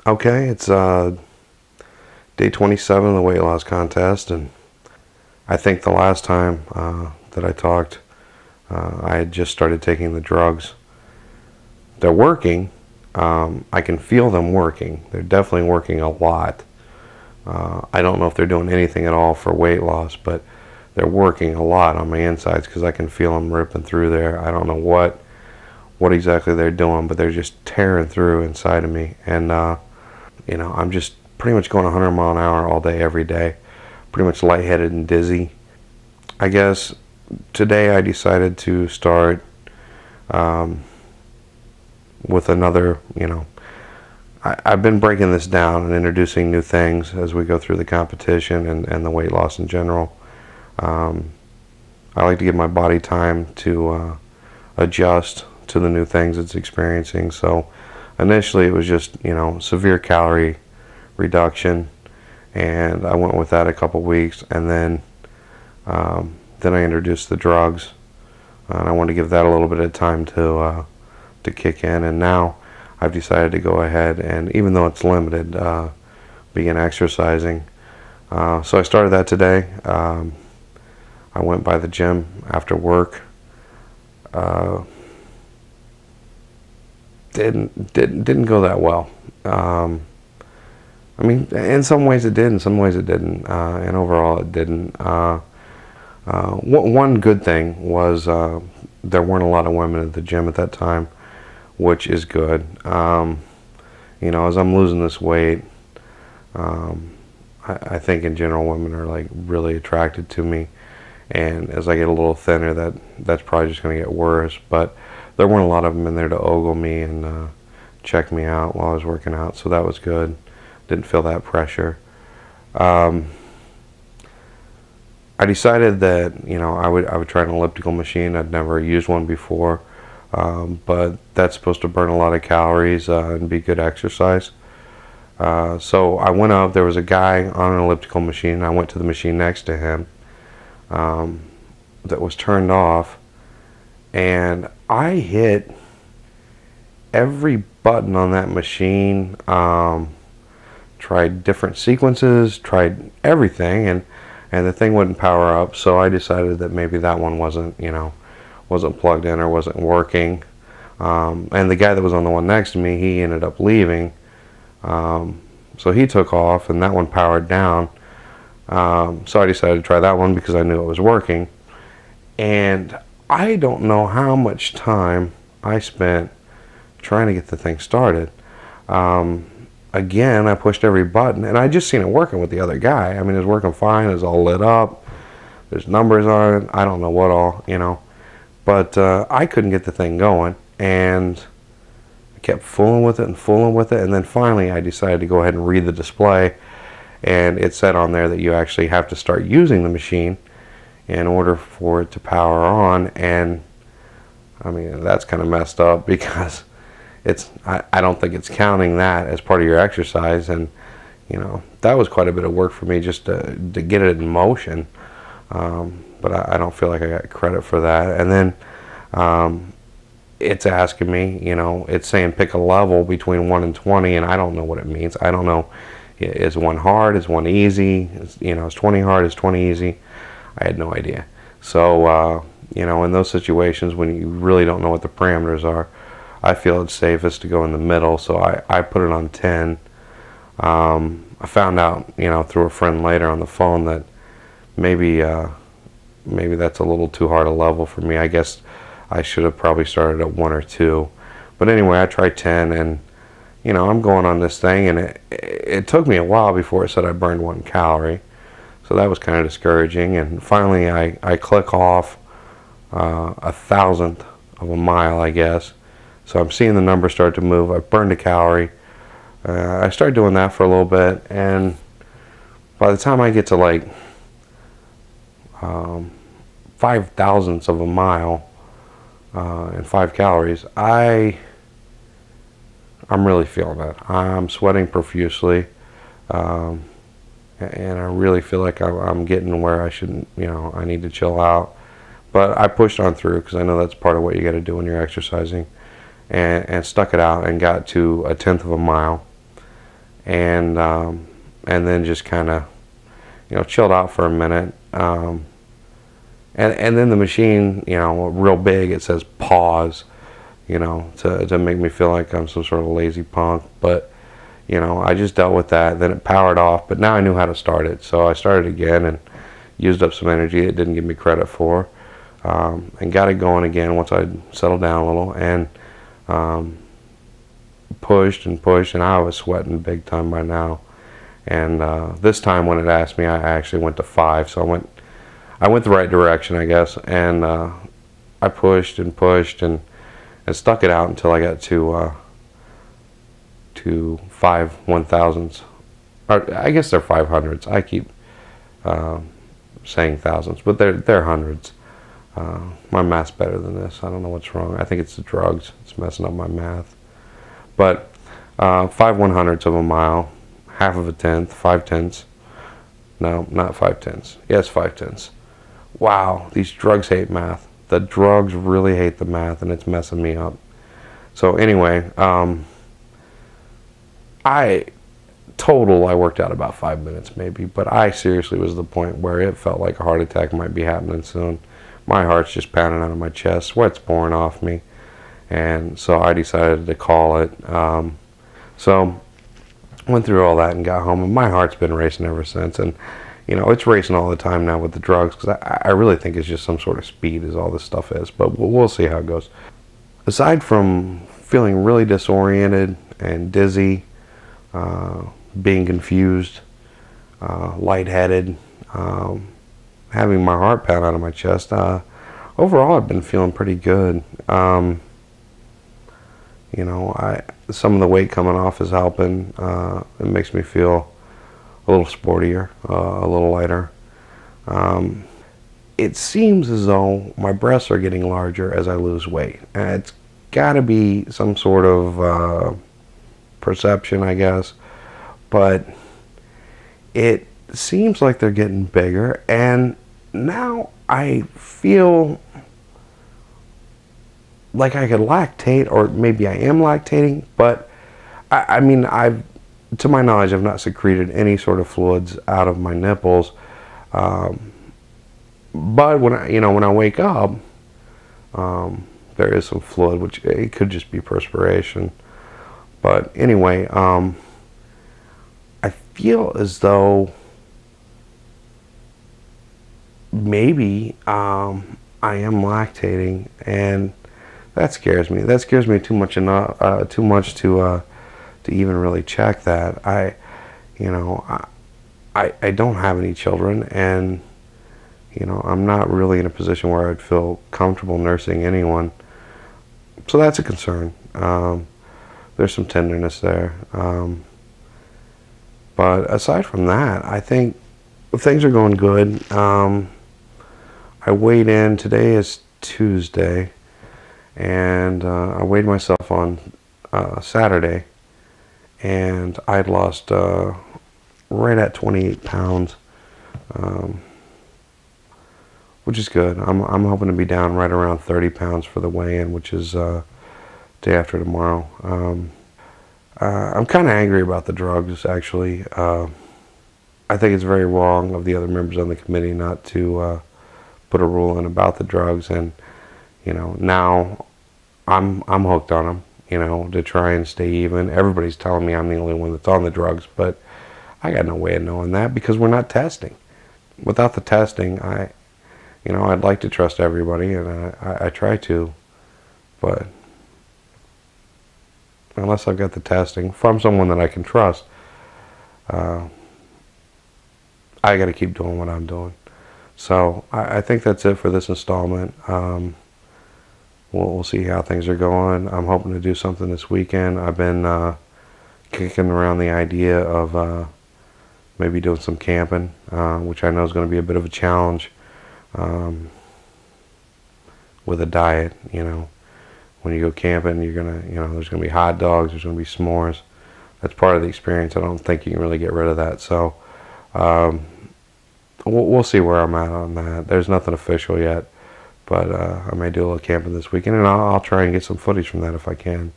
Okay, it's day 27 of the weight loss contest, and I think the last time that I talked, I had just started taking the drugs. They're working. I can feel them working. They're definitely working a lot. I don't know if they're doing anything at all for weight loss, but they're working a lot on my insides because I can feel them ripping through there. I don't know what exactly they're doing, but they're just tearing through inside of me. And I'm just pretty much going 100 mile an hour all day, every day. Pretty much lightheaded and dizzy. I guess today I decided to start with another, I've been breaking this down and introducing new things as we go through the competition and the weight loss in general. I like to give my body time to adjust to the new things it's experiencing. So initially it was just, severe calorie reduction, and I went with that a couple weeks, and then I introduced the drugs, and I wanted to give that a little bit of time to kick in, and now I've decided to go ahead and, even though it's limited, begin exercising. So I started that today. I went by the gym after work. Didn't go that well. I mean, in some ways it did, in some ways it didn't, and overall it didn't. One good thing was there weren't a lot of women at the gym at that time, which is good. As I'm losing this weight, I think in general women are like really attracted to me, and as I get a little thinner, that's probably just going to get worse. But there weren't a lot of them in there to ogle me and check me out while I was working out, so that was good. Didn't feel that pressure. I decided that I would try an elliptical machine. I'd never used one before, but that's supposed to burn a lot of calories and be good exercise. So I went up. There was a guy on an elliptical machine. I went to the machine next to him that was turned off, and I hit every button on that machine. Tried different sequences, tried everything, and the thing wouldn't power up. So I decided that maybe that one wasn't plugged in or wasn't working. And the guy that was on the one next to me, he ended up leaving. So he took off, and that one powered down. So I decided to try that one because I knew it was working. And I don't know how much time I spent trying to get the thing started. Again, I pushed every button, and I just seen it working with the other guy. I mean, it was working fine. It was all lit up. There's numbers on it. I don't know what all, But I couldn't get the thing going, and I kept fooling with it, and then finally I decided to go ahead and read the display, and it said on there that you actually have to start using the machine in order for it to power on. And I mean, that's kind of messed up because I don't think it's counting that as part of your exercise, and that was quite a bit of work for me just to get it in motion. But I don't feel like I got credit for that. And then it's asking me, it's saying pick a level between 1 and 20, and I don't know what it means. I don't know. Is one hard? Is one easy? Is 20 hard? Is 20 easy? I had no idea. So in those situations when you really don't know what the parameters are, I feel it's safest to go in the middle, so I put it on 10. I found out, through a friend later on the phone that maybe that's a little too hard a level for me. I guess I should have probably started at 1 or 2. But anyway, I tried 10, and I'm going on this thing, and it took me a while before it said I burned 1 calorie. So that was kind of discouraging, and finally I click off 1,000th of a mile, I guess. So I'm seeing the numbers start to move. I burned a calorie. I started doing that for a little bit, and by the time I get to like 5,000ths of a mile and 5 calories, I'm really feeling it. I'm sweating profusely, and I really feel like I'm getting where I shouldn't. I need to chill out. But I pushed on through because I know that's part of what you got to do when you're exercising. And stuck it out and got to 1/10 of a mile. and then just kind of, you know, chilled out for a minute. And then the machine, you know, real big, it says pause, you know, to make me feel like I'm some sort of lazy punk. But, you know, I just dealt with that. Then it powered off, but now I knew how to start it. So I started again and used up some energy it didn't give me credit for, and got it going again once I settled down a little, and pushed and pushed, and I was sweating big time by now. And this time when it asked me, I actually went to 5, so I went the right direction, I guess, and I pushed and pushed and stuck it out until I got to 5 1,000s. Or I guess they're 500s. I keep saying thousands, but they're hundreds. My math's better than this. I don't know what's wrong. I think it's the drugs. It's messing up my math. But 5 100ths of a mile, half of a tenth, 5 tenths. No, not 5 tenths. Yes, 5 tenths. Wow, these drugs hate math. The drugs really hate the math, and it's messing me up. So anyway, I worked out about 5 minutes maybe, but I seriously was at the point where it felt like a heart attack might be happening soon. My heart's just pounding out of my chest, sweat's pouring off me, and so I decided to call it. So went through all that and got home, and my heart's been racing ever since. And you know, it's racing all the time now with the drugs, because I really think it's just some sort of speed is all this stuff is, but we'll see how it goes. Aside from feeling really disoriented and dizzy, being confused, lightheaded, having my heart pound out of my chest, overall I've been feeling pretty good. You know, some of the weight coming off is helping. It makes me feel a little sportier, a little lighter. It seems as though my breasts are getting larger as I lose weight. And it's got to be some sort of perception, I guess. But it seems like they're getting bigger. And now I feel like I could lactate, or maybe I am lactating, but I mean, to my knowledge, I've not secreted any sort of fluids out of my nipples. But when I wake up, there is some fluid, which it could just be perspiration. But anyway, I feel as though maybe I am lactating, and that scares me. That scares me too much to even really check that. I don't have any children, and you know, I'm not really in a position where I'd feel comfortable nursing anyone. So that's a concern. There's some tenderness there. But aside from that, I think things are going good. I weighed in, today is Tuesday, and I weighed myself on Saturday, and I'd lost right at 28 pounds, which is good. I'm hoping to be down right around 30 pounds for the weigh-in, which is day after tomorrow. I'm kind of angry about the drugs, actually. I think it's very wrong of the other members on the committee not to put a rule in about the drugs, and you know, now I'm hooked on them, you know, to try and stay even. Everybody's telling me I'm the only one that's on the drugs, but I got no way of knowing that because we're not testing. Without the testing, I'd like to trust everybody, and I try to, but unless I've got the testing from someone that I can trust, I got to keep doing what I'm doing. So I think that's it for this installment. We'll see how things are going. I'm hoping to do something this weekend. I've been kicking around the idea of maybe doing some camping, which I know is going to be a bit of a challenge with a diet. You know, when you go camping, you're gonna, there's gonna be hot dogs, there's gonna be s'mores. That's part of the experience. I don't think you can really get rid of that. So we'll see where I'm at on that. There's nothing official yet, but I may do a little camping this weekend, and I'll try and get some footage from that if I can.